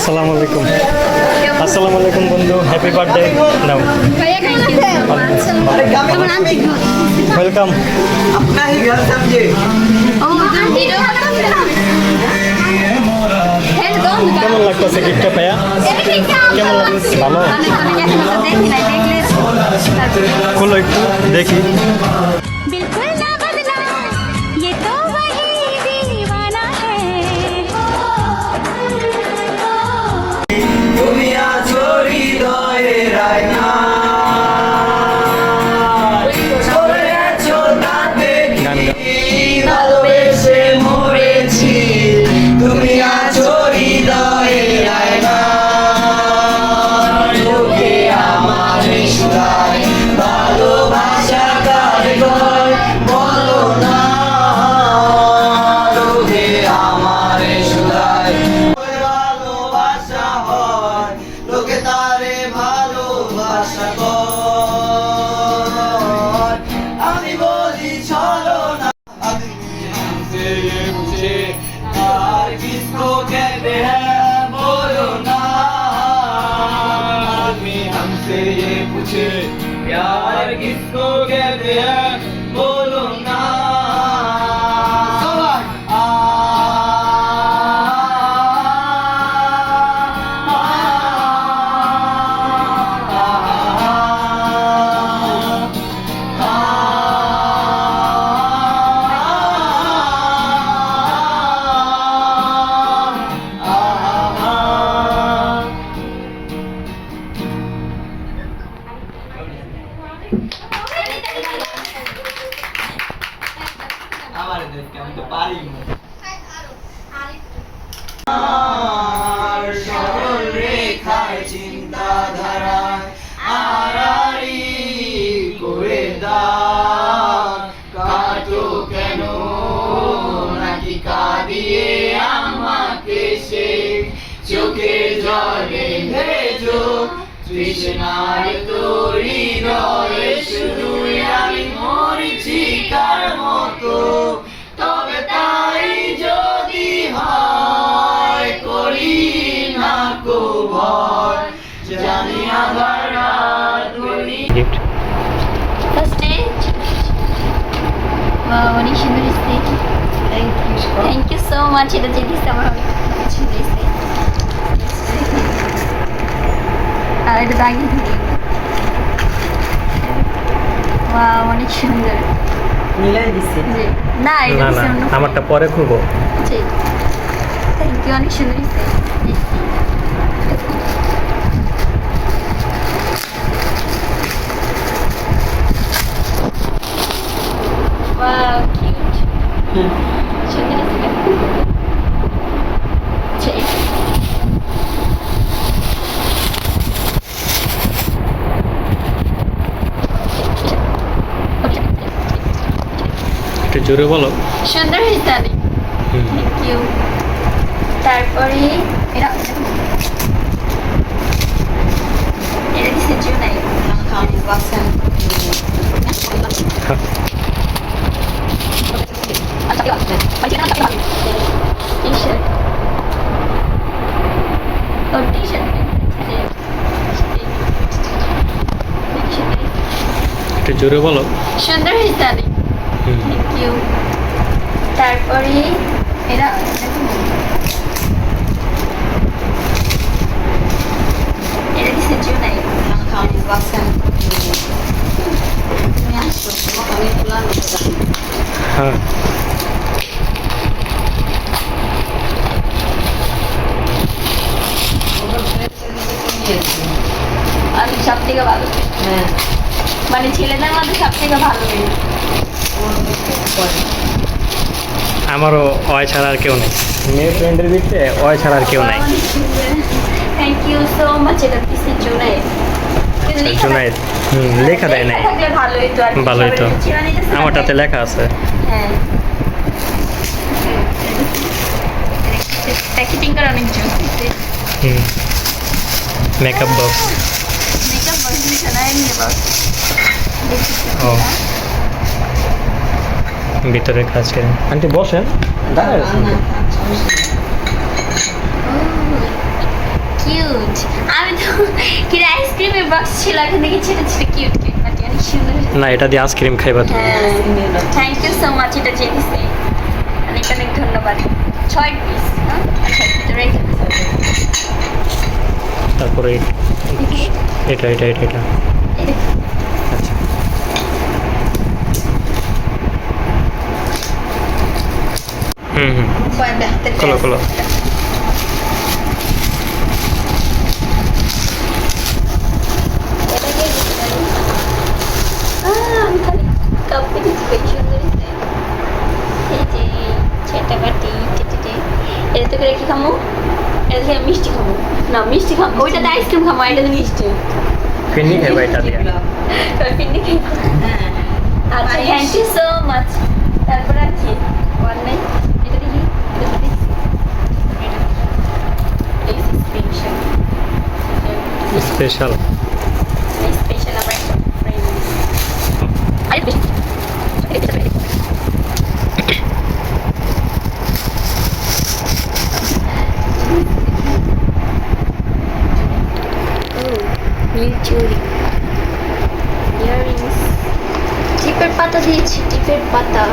আসসালামু আলাইকুম। আসসালামু আলাইকুম বন্ধু, হ্যাপি বার্থডে। নাও ওয়েলকাম। अपना ही घर समझे। কেমন লাগতেছে গিফটটা পায়া? কেমন লাগতেছে? ভালো। খুলো একটু দেখি। बिल्कुल ना बदला ये तो वही दीवाना है दुनिया छोड़ी दए रायना छोड़े छोड़ाते গান গাও। ভালোবেসে মরেছি দুনিয়া छोड़ी दए রায়না লোকে আমারে শুধায় ভালোবাসা কার গয় বলো না লোকে আমারে শুধায় ভালোবাসা হয় লোকে তারে ভালোবাসা কয় আমি বলি চলো না আমি हमसे ये पूछे प्यार किसको कहते हैं बोलो ना आदमी हमसे ये पूछे प्यार किसको कहते हैं बोलो ना আমার দেশকে আমি তো পারি না আর সরল রেখায় চিন্তাধারায় আড়াআড়ি করে দাও কাটো কেন নাকি কাঁদিয়ে আমাকে সে চোখে জলে ভেজো তৃষ্ণার তোরি হৃদয়ে শুধুই আমি মরিচিকার মতো তবে তাই যদি হয় করি না কো ভয় জানি আধার রাত করি গিফট First day. Wow, অনেক সুন্দর stage. Thank you so much. এটা যে দিচ্ছে আমার অনেক কিছু দিয়েছে। আর এটা দাগি দিয়ে। Wow, অনেক সুন্দর। মিলাই দিছে জি। না এটা না না, দিচ্ছে অন্য। আমারটা পরে খুলবো। জি। Thank you, অনেক সুন্দর স্টেজ। Wow, cute. সুন্দর স্টেজ। জি। একটু জোরে বলো। সুন্দর হয়েছে অনেক। হুম। Thank you. তারপরে এটা এটা দিচ্ছে জুনাই। টি-শার্ট। ও টি-শার্ট। একটু জোরে বলো। সুন্দর হয়েছে অনেক। হুম। Thank you. তারপরে এটা এটা দিচ্ছে জুনাই। হ্যাঁ আমি সব থেকে ভালো মানে ছেলেদের মধ্যে সব থেকে ভালো লাগে। আমারও অয় ছাড়া আর কেউ নেই। মেয়ে ফ্রেন্ডের ভিতরে অয় ছাড়া আর কেউ নাই। Thank you so much. এটা দিচ্ছে জুনাই। জুনাইদ। হুম, লেখা দেয় নাই। থাকলে ভালো হইতো আর কি। ভালোই তো। সবাই চিরা নিতেছে না। আমারটাতে লেখা আছে। হ্যাঁ প্যাকেটিং করা অনেক জোস দিচ্ছে। হুম। Makeup box. মেকআপ বক্স দিচ্ছে না এমনি বক্স। ও ভিতরে কাজ করে। আন্টি বসেন। দাঁড়ায় আছেন। বক্স ছিল এখান থেকে ছেটে ছেটে কিউট কেক পাটি অনেক সুন্দর না এটা দিয়ে আইসক্রিম খাইবা তুমি। হ্যাঁ থ্যাংক ইউ সো মাচ এটা যে দিছে অনেক অনেক ধন্যবাদ 6 পিস আচ্ছা ভিতরে রেখে দিছে তারপরে এটা এটা এটা এটা আচ্ছা হুম খোলো খোলো আমি খালি কাপ পেয়েছি বেশি সুন্দর হয়েছে এই যে ছেটা বাটি এটা থেকে রেখে খামো এটা থেকে মিষ্টি খাবো না মিষ্টি খাবো ওইটাতে আইসক্রিম খাবো এটাতে মিষ্টি ফিরনি খাইবা এটা দিয়ে পিন্নি খাবো আচ্ছা থ্যাংক ইউ সো মাচ তারপর আর কি অনলাইন এটা দেখি এটা দেখি স্পেশাল স্পেশাল আবার আরে বেশি চুরি ইয়ারিংস টিপের পাতা দিয়েছি টিপের পাতা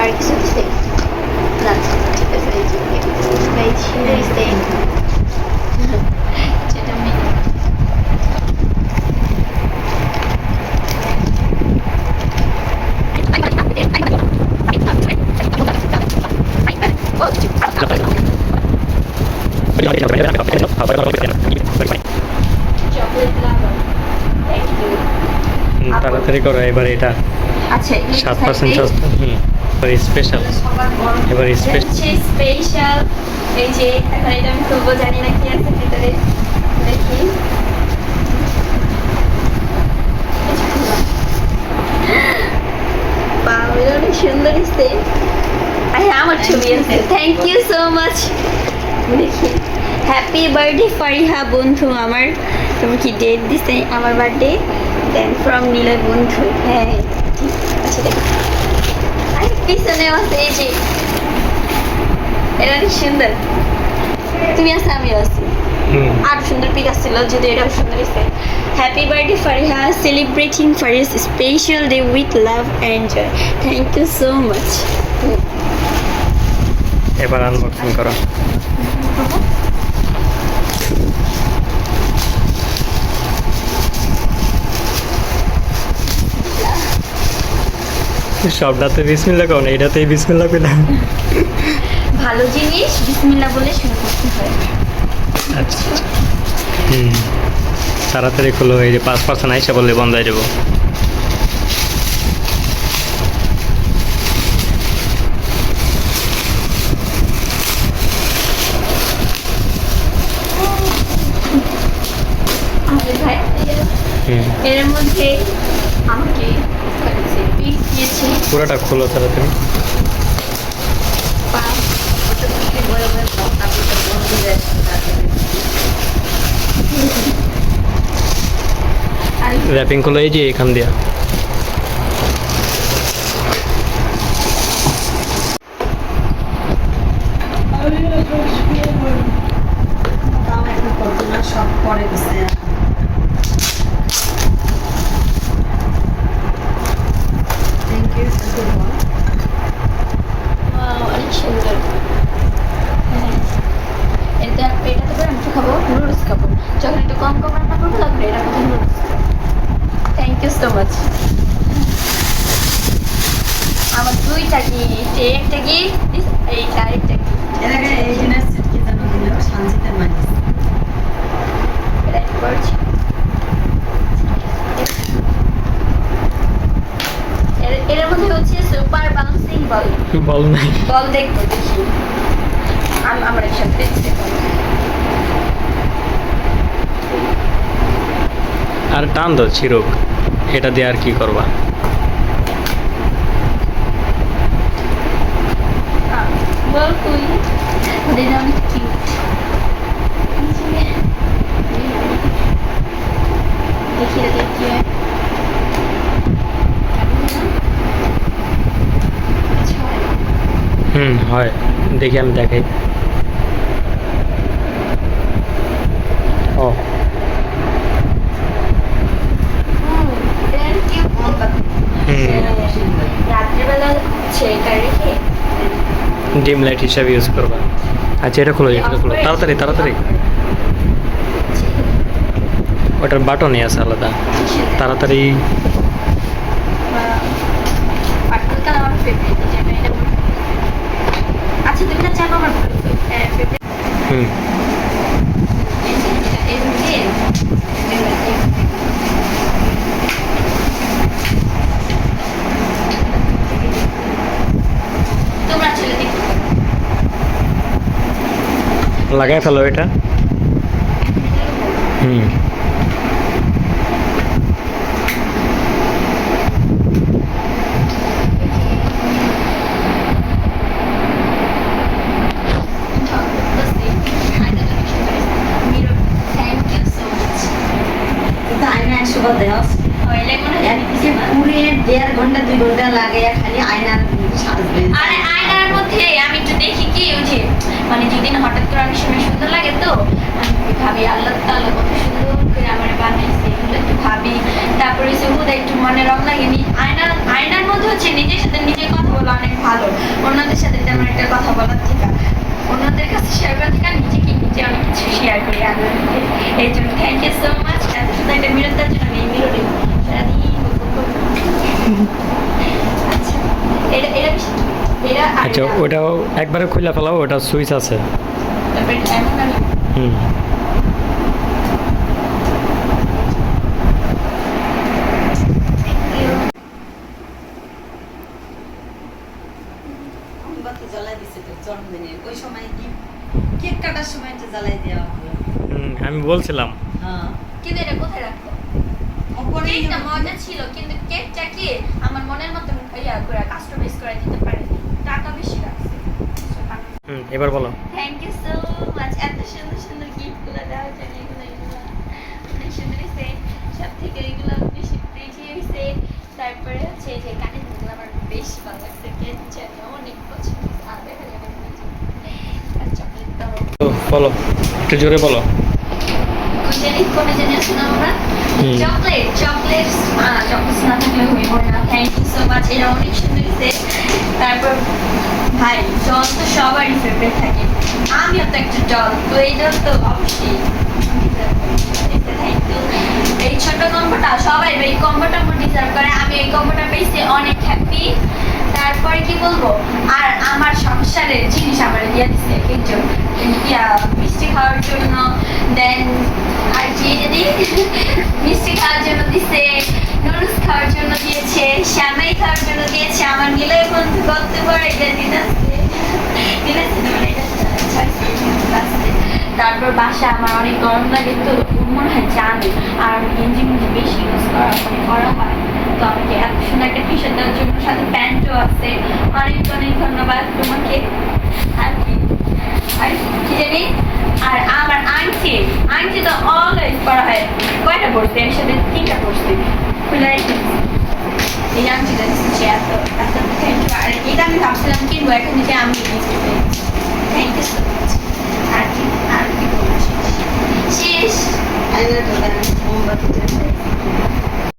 আর কিছু দিছে না ঠিক আছে এই যে এই ছিঁড়ে যেটা মেয়ে চকলেট লাভার থ্যাংক ইউ তাড়াতাড়ি করো এবার এটা আচ্ছা 7% সস্তা এবার স্পেশাল এবার স্পেশাল স্পেশাল এই যে এখন এটা আমি খুলবো জানি না কি আছে ভিতরে দেখি বাহ এটা অনেক সুন্দর ইসে আমার ছবি আছে থ্যাংক ইউ সো মাচ দেখি হ্যাপি বার্থডে ফারিহা বন্ধু আমার তুমি কি ডেট দিছে আমার বার্থডে দেন ফ্রম নীলয় বন্ধু হ্যাঁ ঠিক আছে দেখি আর পিছনে আছে এই যে এটা অনেক সুন্দর তুমি আছে আমি আছি আর সুন্দর পিক আসছিল যদি এটাও সুন্দর হয়েছে happy birthday Fariha celebrating Fariha's special day with love and joy thank you so much এবার আনবক্সিং করো সবটাতে বিসমিল্লাহ কও না এটাতেই বিসমিল্লাহ কইলাম ভালো জিনিস বিসমিল্লাহ বলে শুরু করতে হয় আচ্ছা তাড়াতাড়ি খোলো এই যে 5% আইসা বললে বন্ধ হয়ে যাবো ভাই এর মধ্যে আমাকে পিস দিয়েছে পুরোটা খোলো তাড়াতাড়ি র্যাপিং খোলো এই যে এখান দিয়া সব পরে দিছে থ্যাংক ইউ অনেক সুন্দর এটা এটাতে করে আমি খাবো নুডলস খাবো যখন একটু কম কম রান্না করবো তখন এটা খাবো noodles thank you so much আমার দুইটা গিফট একটা গিফট এইটা আরেকটা গিফট এর আগে এই জিনিস কি জানো দিল শান্তিতে মাইস রাইট করছি এর মধ্যে হচ্ছে সুপার বাউন্সিং বল বল নাই বল দেখবো দেখি আমার একসাথে দেখছি আর টান দাও চিরক এটা দিয়ে আর কি করবা বল তুই ওদের অনেক কিউট দেখি এটা কি হয় হয় দেখি আমি দেখাই ও ডিম লাইট হিসাবে ইউজ করবা। আচ্ছা এটা খোলো, এটা খোলো তাড়াতাড়ি তাড়াতাড়ি। ওটার বাটনই আছে আলাদা, তাড়াতাড়ি। পার্পল কালার আমার ফেভারিট, যেটা এটা আমার। আচ্ছা তুমি না জানো আমার ফেভারিট হুম এই যে তোমরা চলে দেখো। লাগাই ফেলো এটা। হুম আয়না 100 বার দেওয়া পুরে 1.5 ঘন্টা 2 ঘন্টা লাগে খালি আয়নার সাজবে। আরে আয়নার মধ্যে আমি একটু দেখি কি ওই যে মানে যেদিন হঠাৎ করে অনেক সময় সুন্দর লাগে তো আমি ভাবি আল্লাহ তাআলা কত সুন্দর করে আমার বানাইছে, এগুলো একটু ভাবি। তারপরে যে হুদা একটু মনে রং লাগেনি। আয়নার মধ্যে হচ্ছে নিজের সাথে নিজে কথা বলা অনেক ভালো, অন্যদের সাথে তেমন একটা কথা বলার থেকে, অন্যদের কাছে শেয়ার করার থেকে নিজেকে নিজে অনেক কিছু শেয়ার করি আগে। এই জন্য থ্যাংক ইউ সো মাচ এত সুন্দর একটা বিরোধের জন্য। এই বিরোধে সারাদিন আচ্ছা এটা এটা এটা আচ্ছা ওটাও একবারে খুলে ফেলাও, ওটা সুইচ আছে। তারপরে এমন আমি হুম মোমবাতি জ্বালাই দিছে তো জন্মদিনে ওই সময় কি কেক কাটার সময় এটা জ্বালাই দেওয়া হবে। আমি বলছিলাম। হ্যাঁ কিন্তু এটা কোথায় রাখবো? ওপরে কেকটা মজা ছিল কিন্তু কেকটা কি আমার মনের মতো ইয়া করে কাস্টমাইজ করে দিতে পারে, টাকা বেশি লাগছে। এবার বলো। থ্যাংক ইউ সো মাচ এত সুন্দর সুন্দর গিফটগুলো দেওয়ার জন্য। এগুলো অনেক সুন্দর হয়েছে, সব থেকে এগুলো বেশি প্রিটি হয়েছে। তারপরে হচ্ছে যে কানের দুলগুলো আমার বেশি ভালো লাগছে, কেক জানি অনেক পছন্দ হয়েছে। আর দেখা যাবে আর চকলেট দাও তো বলো, একটু জোরে বলো। কোন জানি আছে না আমরা চকলেট চকলেট না থাকলে হইব না। থ্যাংক ইউ সো মাচ, এটা অনেক সুন্দর হয়েছে। তারপর ভাই জল তো সবারই ফেভারিট থাকে, আমিও তো একটা জল, তো এই জল তো অবশ্যই। Thank you. এই ছোট কম্বোটা সবাই এই কম্বোটা ডিজার্ভ করে, আমি এই কম্বোটা পেয়েছি অনেক হ্যাপি। তারপরে কি বলবো, আর আমার সংসারের জিনিস আমার দিয়ে দিচ্ছে একজন মিষ্টি খাওয়ার জন্য, দেন আর কি যদি মিষ্টি খাওয়ার জন্য দিচ্ছে, নুডলস খাওয়ার জন্য দিয়েছে, শ্যামাই খাওয়ার জন্য দিয়েছে। আমার নিলে বন্ধু করতে পারে এটা তারপর বাসা আমার অনেক গরম লাগে তো মনে হয় জানে, আর গেঞ্জি মুঞ্জি বেশি ইউজ করা হয়, তো আমাকে এত সুন্দর একটা টি শার্ট দেওয়ার জন্য, সাথে প্যান্টও আছে। অনেক অনেক ধন্যবাদ তোমাকে। আর কি আর কি জানি, আর আমার আংটি তো অলওয়েজ পরা হয়। কয়টা পড়ছে একসাথে? 3টা পড়ছে। খুলে রেখে এই আংটিটা দিচ্ছি এত এত থ্যাংক ইউ। আর এটা আমি ভাবছিলাম কিনবো, এখন থেকে আমি থ্যাংক ইউ সো মাচ। আর কি আর কি বলবো, শেষ আয়নাটা মোমবাতি জ্বালাই